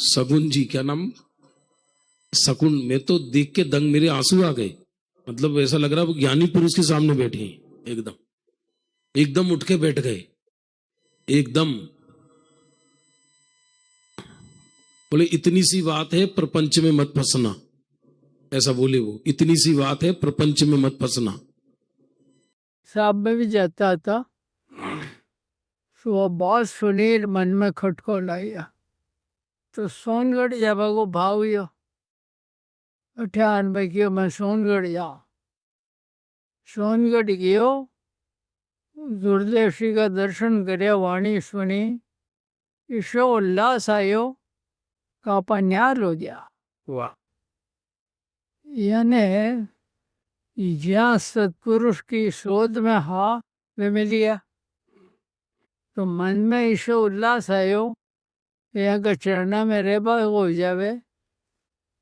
सगुन जी, क्या नाम, शकुन, मैं तो देख के दंग, मेरे आंसू आ गए। मतलब ऐसा लग रहा वो ज्ञानी पुरुष के सामने बैठे हैं। एकदम एकदम उठ के बैठ गए एकदम। बोले इतनी सी बात है प्रपंच में मत फंसना, ऐसा बोले वो। इतनी सी बात है प्रपंच में मत फंसना। साहब में भी जाता था तो वो बहुत सुनील मन में खटको लाया तो सोनगढ़ जाबा को भाव यो अठान भाई क्यों मैं सोनगढ़ जा सोनगढ़ गयो गुरुदेव श्री का दर्शन करे वाणी सुनी ईशो उल्लास आयो कापा न्यार हो गया। वाह। यानी ज्યાં सत्पुरुष की शोध में हा वे मिल गया तो मन में ईशो उल्लास आयो यहाँ का चरणा में रेबा हो जावे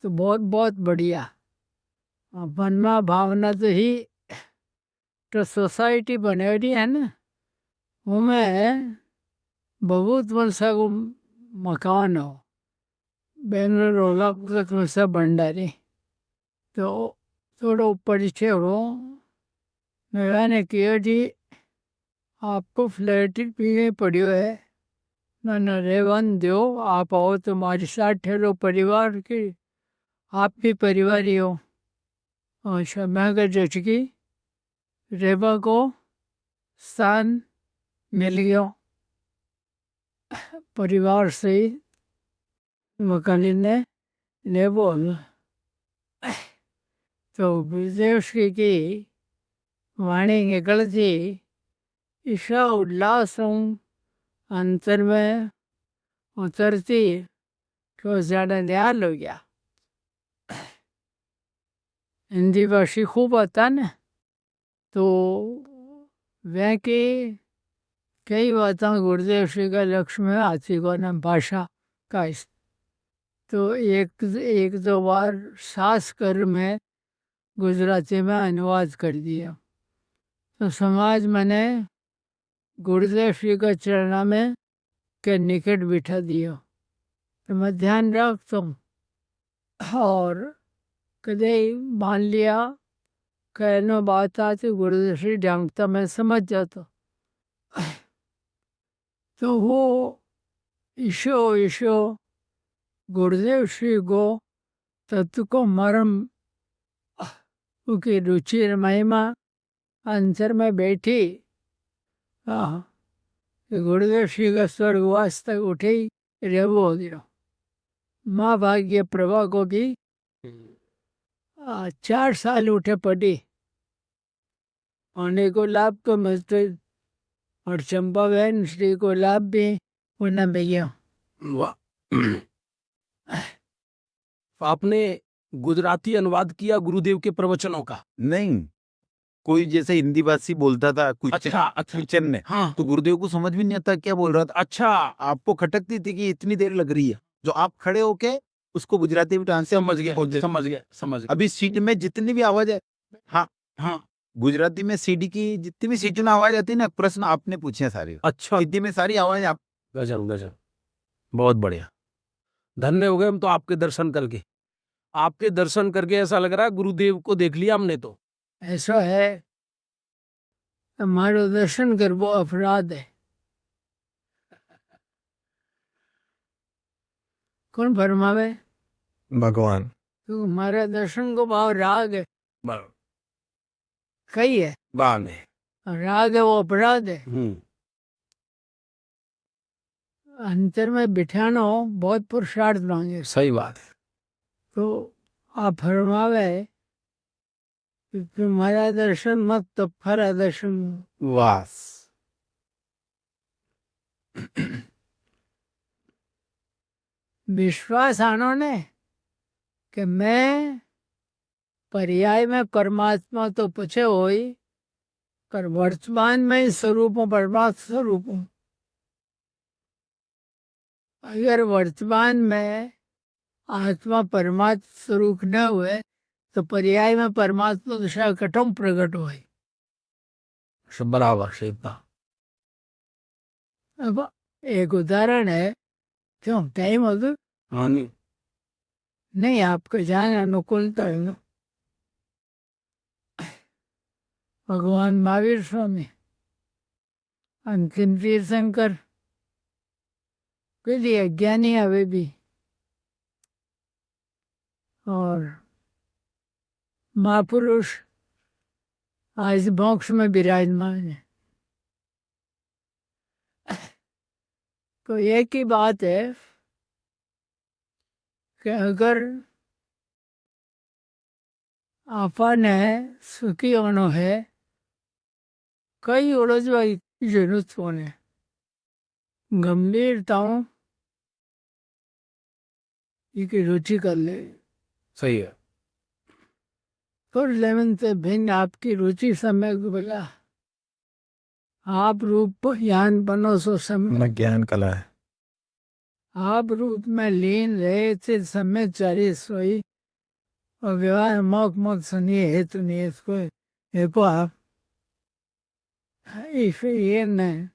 तो बहुत बहुत बढ़िया। मन में भावना तो ही तो सोसाइटी बनेड़ी है ना उनमें बहुत वर्षा को मकान हो बेंगलोर होगा कुछ भंडारी तो थोड़ा ऊपर हो मैंने किया जी आपको फ्लैट भी पड़ियो है ना रेवन दो आप आओ तुम्हारे साथ ठहरो परिवार की आप भी परिवार ही हो। अच्छा मैं अगर जचकी रेबा को स्थान मिल गया परिवार से ही मकानी ने ले बोल तो विदेश की वाणी निकलती ईशा उल्लास अंतर में उतरती तो ज़्यादा ध्यान हो गया। हिंदी भाषी खूब आता ना तो वह के कई बातें गुरुदेव श्री का लक्ष्य में आती को ना भाषा का तो एक दो बार सास कर में गुजराती में अनुवाद कर दिया तो समाज मैंने गुरुदेव श्री का चरणा में के निकट बिठा दिया तो मैं ध्यान रखता हूँ और कदे मान लिया कहना बात आती गुरुदेव श्री डांगता मैं समझ जाता तो वो ईशो ईशो गुरुदेव श्री को तत्व को मरम उनकी रुचि महिमा अंतर में बैठी गुरुदेव श्री का स्वर्गवास तक उठे रेवो हो दियो माँ भाग्य प्रभा को भी 4 साल उठे पड़ी होने को लाभ को मिलते और चंपा बहन श्री को लाभ भी उन्हें मिल गया। आपने गुजराती अनुवाद किया गुरुदेव के प्रवचनों का? नहीं, कोई जैसे हिंदी भाषी बोलता था कुछ अच्छा क्वेश्चन में हाँ। तो गुरुदेव को समझ भी नहीं आता क्या बोल रहा था। अच्छा आपको खटकती थी कि इतनी देर लग रही है जो आप खड़े होके उसको गुजराती में ट्रांसलेट समझ गया। अभी सीट में जितनी भी आवाज है हाँ हाँ गुजराती में सीडी की जितनी भी सीट में आवाज आती है ना प्रश्न आपने पूछे हैं सारे। अच्छा हिंदी में सारी आवाज आप। गजब बहुत बढ़िया। धन्य हो गए हम तो आपके दर्शन करके। आपके दर्शन करके ऐसा लग रहा है गुरुदेव को देख लिया हमने तो। ऐसा है हमारो दर्शन करबो अपराध है। कौन फरमावे? भगवान। तो हमारे दर्शन को भाव राग है कई है बाल है राग है वो अपराध है। अंतर में बिठाना हो बहुत पुरुषार्थ मांगे। सही बात है। तो आप फरमावे कि तुम्हारा दर्शन मत तो फरा दर्शन वास विश्वास आनो ने कि मैं पर्याय में परमात्मा तो पूछे होई पर वर्तमान में ही स्वरूप हूँ परमात्मा स्वरूप हूँ। अगर वर्तमान में आत्मा परमात्मा स्वरूप न हुए तो पर्याय में परमात्मा दशा कठम प्रकट हुए। बराबर सही बात। अब एक उदाहरण है क्यों टाइम हो गया? हाँ नहीं नहीं, आपको जाना अनुकूलता है ना। भगवान महावीर स्वामी, अंतिम तीर्थंकर के लिए अज्ञानी हवे भी, और महापुरुष आज मोक्ष में विराजमान है। तो एक ही बात है कि अगर आपने सुखी होना है, कई उलझवाई की जरूरत होने गंभीरताओं की रुचि कर ले, सही है। कर लेवन से भिन्न आपकी रुचि समय बोला आप रूप ज्ञान बनो सो समय, मन ज्ञान कला है। आप रूप में लीन रहे थे समय चारी सोई, और व्यवहार मोक मोक सुनिए हेतु नहीं इसको देखो आप इसे ये न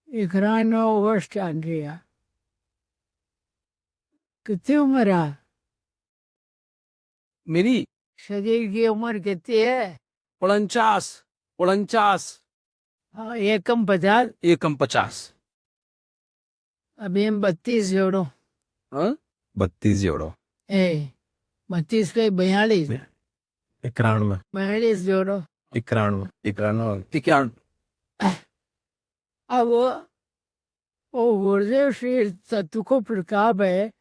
इकरानो वर्ष चाल रिया कितनी उम्र है? मेरी शरीर की उम्र कितनी है? 49 हाँ, एकम 50। एकम 50 अभी हम 32 जोड़ो। हाँ 32 जोड़ो। ए 32 के 42, 91 42 जोड़ो। 91 91 अब वो गुरुदेव श्री तत्व को प्रकाप है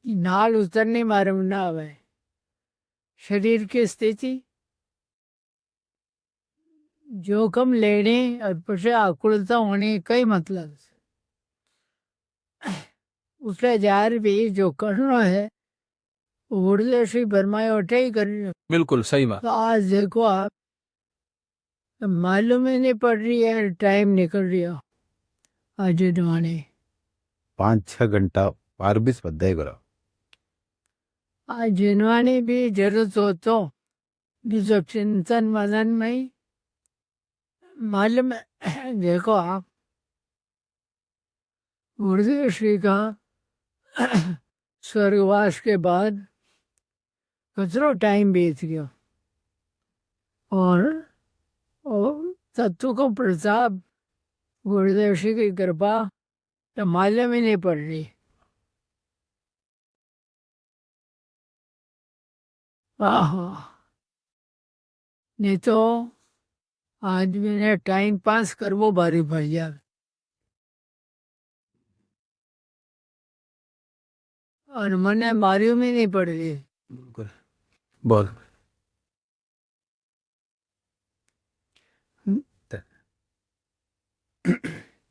नाल उतरने मारम ना आवे, शरीर की स्थिति जोखम लेने और पीछे आकुलता होने कई मतलब उसके जार भी जो करना है गुरुदेव श्री बर्माए उठे ही कर रही हो। बिल्कुल सही बात। तो आज देखो आप, मालूम ही नहीं पड़ रही है टाइम निकल रहा आज जमाने 5-6 घंटा 12-20 बद्दे करो। आज जिनवानी भी जरूरत हो तो जो चिंतन मनन में ही मालूम है। देखो आप गुरुदेव श्री का स्वर्गवास के बाद कचरो टाइम बीत गया, और तत्व को प्रताप गुरुदेव श्री की कृपा तो मालूम ही नहीं पड़ रही। आहो, नहीं तो आदमी ने टाइम पास करवो भारी पड़ जाए, और मने मारियो में नहीं पड़ रही। बिल्कुल बोल।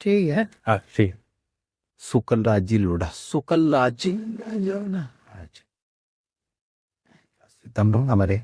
ठीक है। हाँ ठीक। सुकल राजी लोड़ा सुकल राजी जो ना तम हमारे